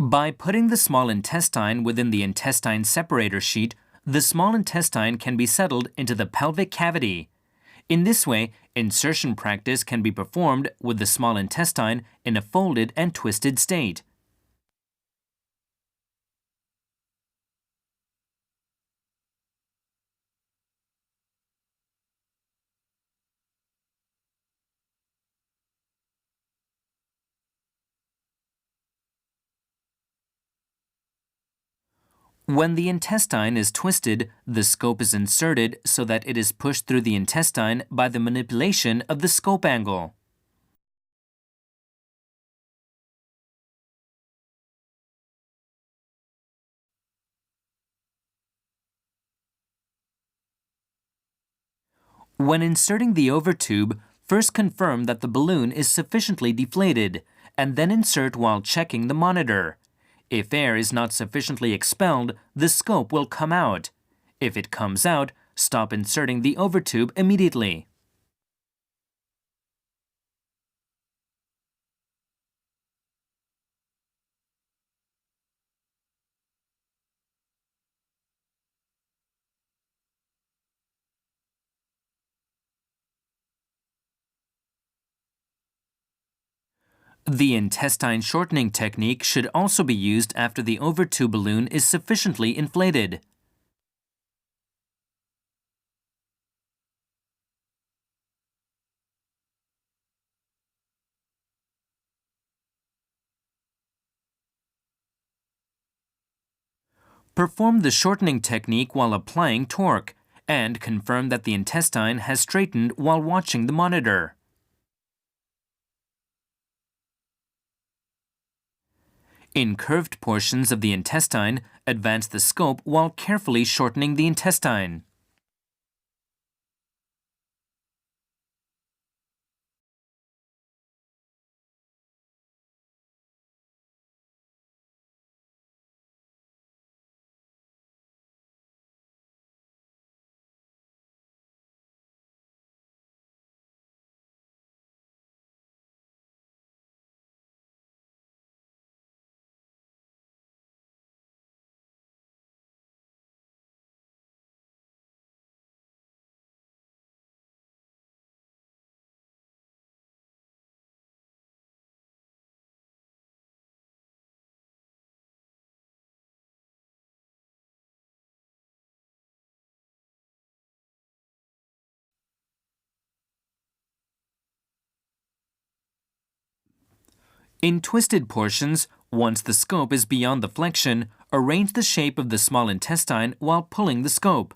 By putting the small intestine within the intestine separator sheet, the small intestine can be settled into the pelvic cavity. In this way, insertion practice can be performed with the small intestine in a folded and twisted state. When the intestine is twisted, the scope is inserted so that it is pushed through the intestine by the manipulation of the scope angle. When inserting the overtube, first confirm that the balloon is sufficiently deflated, and then insert while checking the monitor. If air is not sufficiently expelled, the scope will come out. If it comes out, stop inserting the overtube immediately. The intestine shortening technique should also be used after the overtube balloon is sufficiently inflated. Perform the shortening technique while applying torque, and confirm that the intestine has straightened while watching the monitor. In curved portions of the intestine, advance the scope while carefully shortening the intestine. In twisted portions, once the scope is beyond the flexion, arrange the shape of the small intestine while pulling the scope.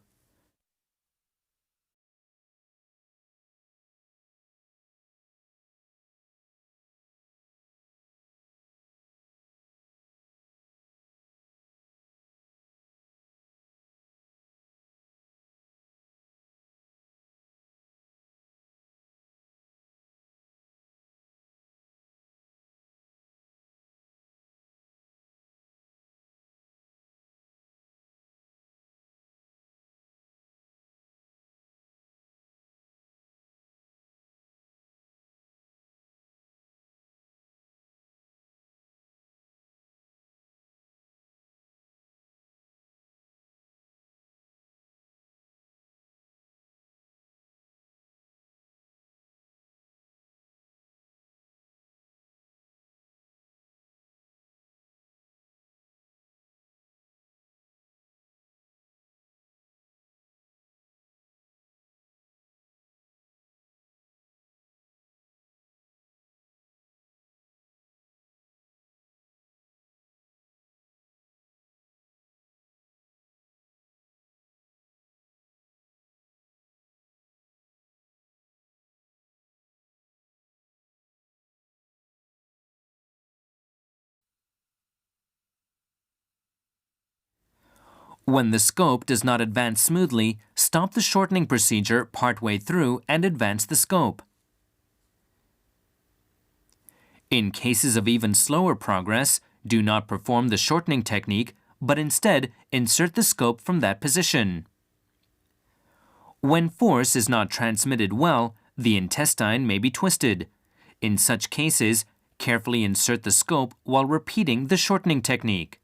When the scope does not advance smoothly, stop the shortening procedure partway through and advance the scope. In cases of even slower progress, do not perform the shortening technique, but instead insert the scope from that position. When force is not transmitted well, the intestine may be twisted. In such cases, carefully insert the scope while repeating the shortening technique.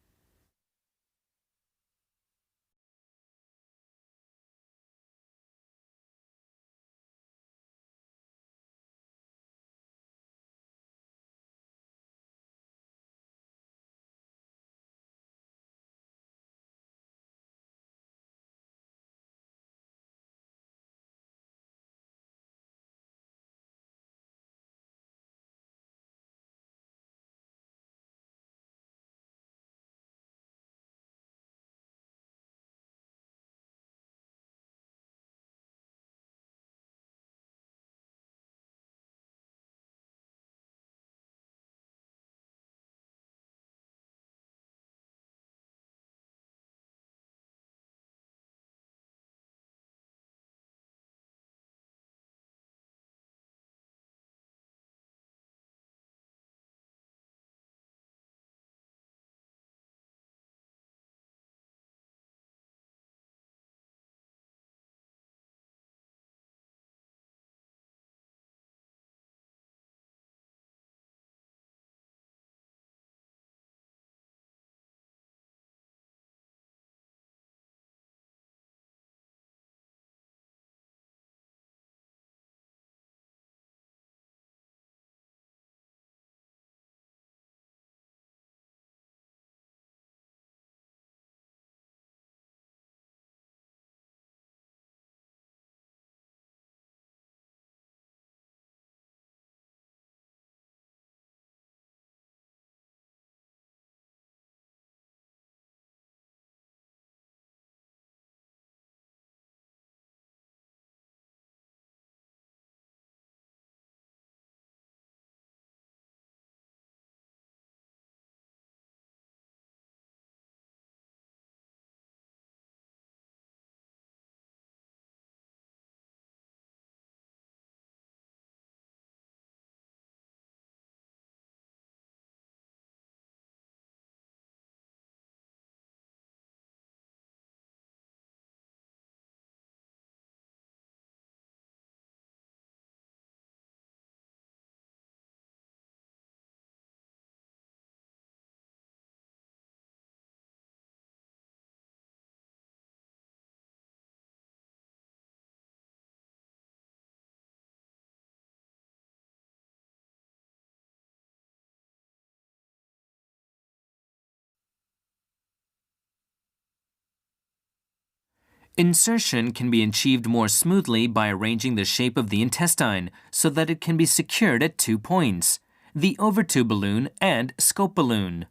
Insertion can be achieved more smoothly by arranging the shape of the intestine so that it can be secured at 2 points, the overtube balloon and scope balloon.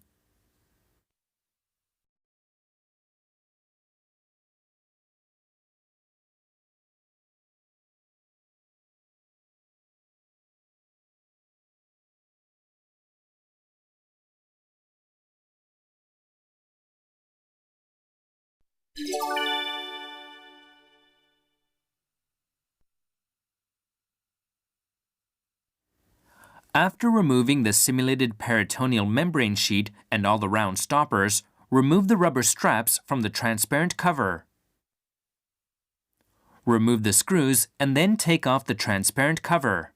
After removing the simulated peritoneal membrane sheet and all the round stoppers, remove the rubber straps from the transparent cover. Remove the screws and then take off the transparent cover.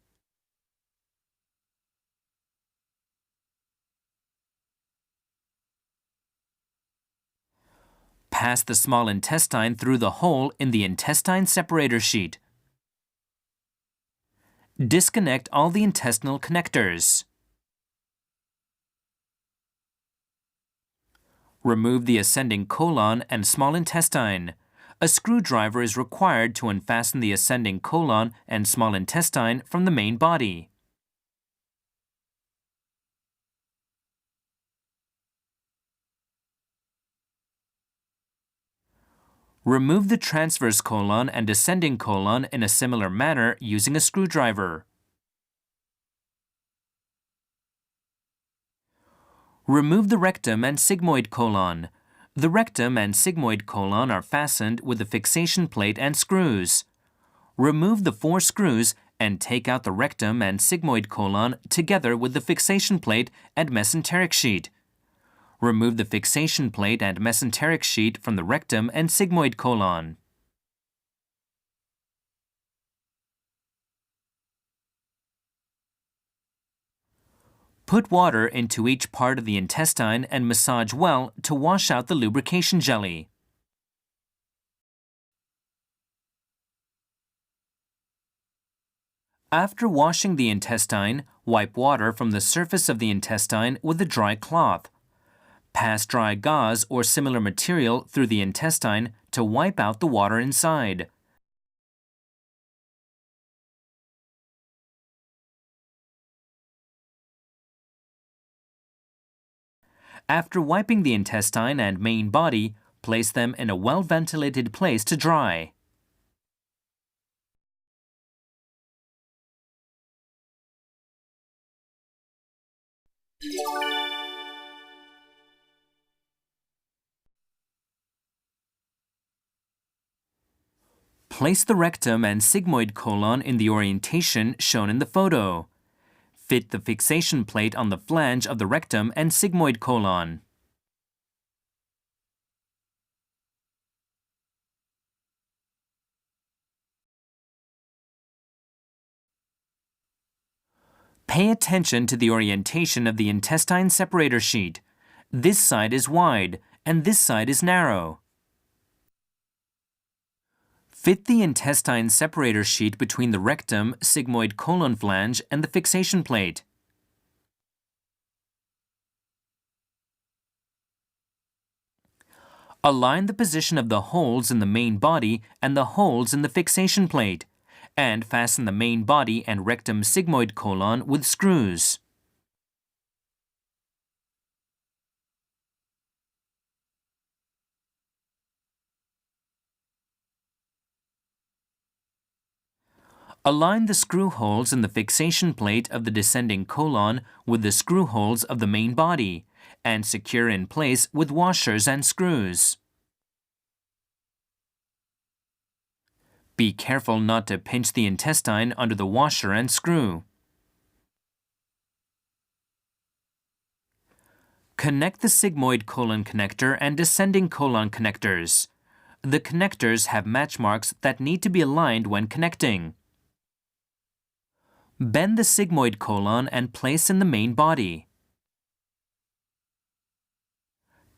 Pass the small intestine through the hole in the intestine separator sheet. Disconnect all the intestinal connectors. Remove the ascending colon and small intestine. A screwdriver is required to unfasten the ascending colon and small intestine from the main body. Remove the transverse colon and descending colon in a similar manner using a screwdriver. Remove the rectum and sigmoid colon. The rectum and sigmoid colon are fastened with a fixation plate and screws. Remove the 4 screws and take out the rectum and sigmoid colon together with the fixation plate and mesenteric sheet. Remove the fixation plate and mesenteric sheet from the rectum and sigmoid colon. Put water into each part of the intestine and massage well to wash out the lubrication jelly. After washing the intestine, wipe water from the surface of the intestine with a dry cloth. Pass dry gauze or similar material through the intestine to wipe out the water inside. After wiping the intestine and main body, place them in a well-ventilated place to dry. Place the rectum and sigmoid colon in the orientation shown in the photo. Fit the fixation plate on the flange of the rectum and sigmoid colon. Pay attention to the orientation of the intestine separator sheet. This side is wide and this side is narrow. Fit the intestine separator sheet between the rectum, sigmoid colon flange and the fixation plate. Align the position of the holes in the main body and the holes in the fixation plate, and fasten the main body and rectum sigmoid colon with screws. Align the screw holes in the fixation plate of the descending colon with the screw holes of the main body, and secure in place with washers and screws. Be careful not to pinch the intestine under the washer and screw. Connect the sigmoid colon connector and descending colon connectors. The connectors have match marks that need to be aligned when connecting. Bend the sigmoid colon and place in the main body.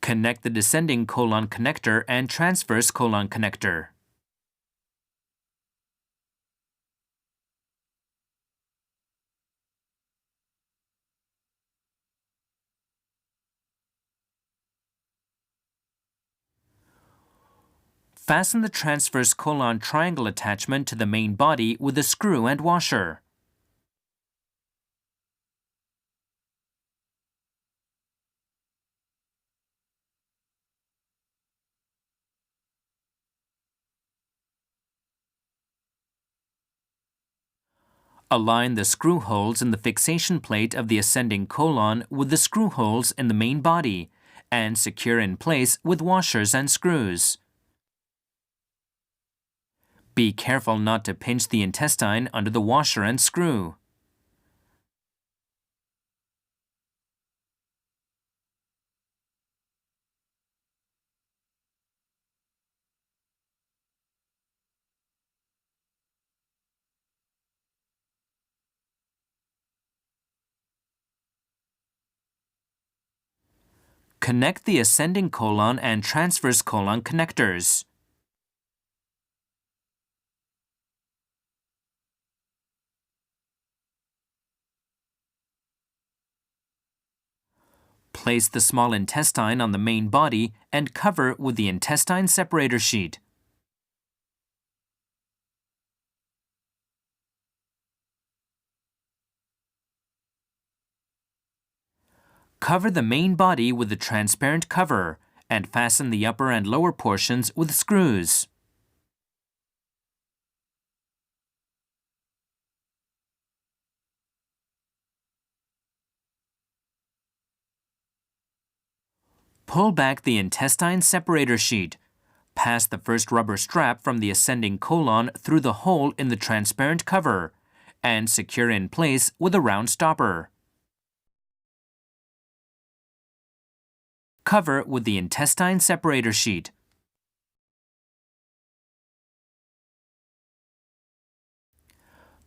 Connect the descending colon connector and transverse colon connector. Fasten the transverse colon triangle attachment to the main body with a screw and washer. Align the screw holes in the fixation plate of the ascending colon with the screw holes in the main body, and secure in place with washers and screws. Be careful not to pinch the intestine under the washer and screw. Connect the ascending colon and transverse colon connectors. Place the small intestine on the main body and cover with the intestine separator sheet. Cover the main body with a transparent cover and fasten the upper and lower portions with screws. Pull back the intestine separator sheet. Pass the first rubber strap from the ascending colon through the hole in the transparent cover and secure in place with a round stopper. Cover with the intestine separator sheet.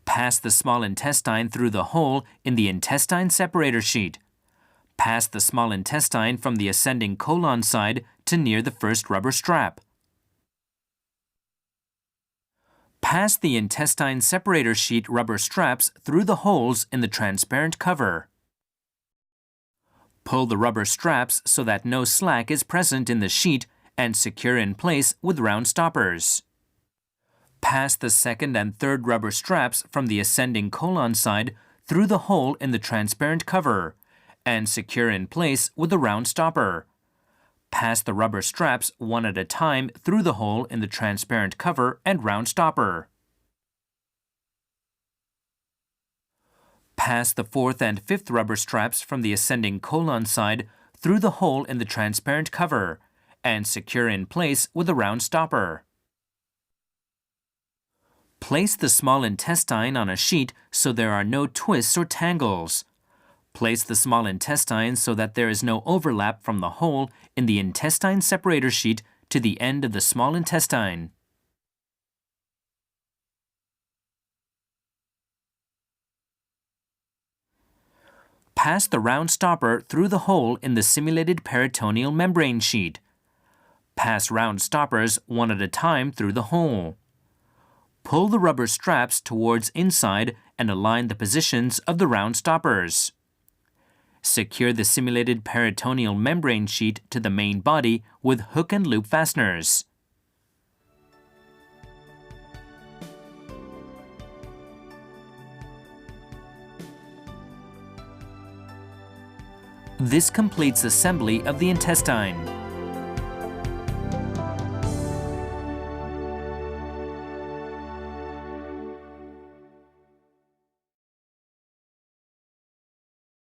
Pass the small intestine through the hole in the intestine separator sheet. Pass the small intestine from the ascending colon side to near the first rubber strap. Pass the intestine separator sheet rubber straps through the holes in the transparent cover. Pull the rubber straps so that no slack is present in the sheet and secure in place with round stoppers. Pass the second and third rubber straps from the ascending colon side through the hole in the transparent cover and secure in place with a round stopper. Pass the rubber straps one at a time through the hole in the transparent cover and round stopper. Pass the fourth and fifth rubber straps from the ascending colon side through the hole in the transparent cover and secure in place with a round stopper. Place the small intestine on a sheet so there are no twists or tangles. Place the small intestine so that there is no overlap from the hole in the intestine separator sheet to the end of the small intestine. Pass the round stopper through the hole in the simulated peritoneal membrane sheet. Pass round stoppers one at a time through the hole. Pull the rubber straps towards inside and align the positions of the round stoppers. Secure the simulated peritoneal membrane sheet to the main body with hook and loop fasteners. This completes assembly of the intestine.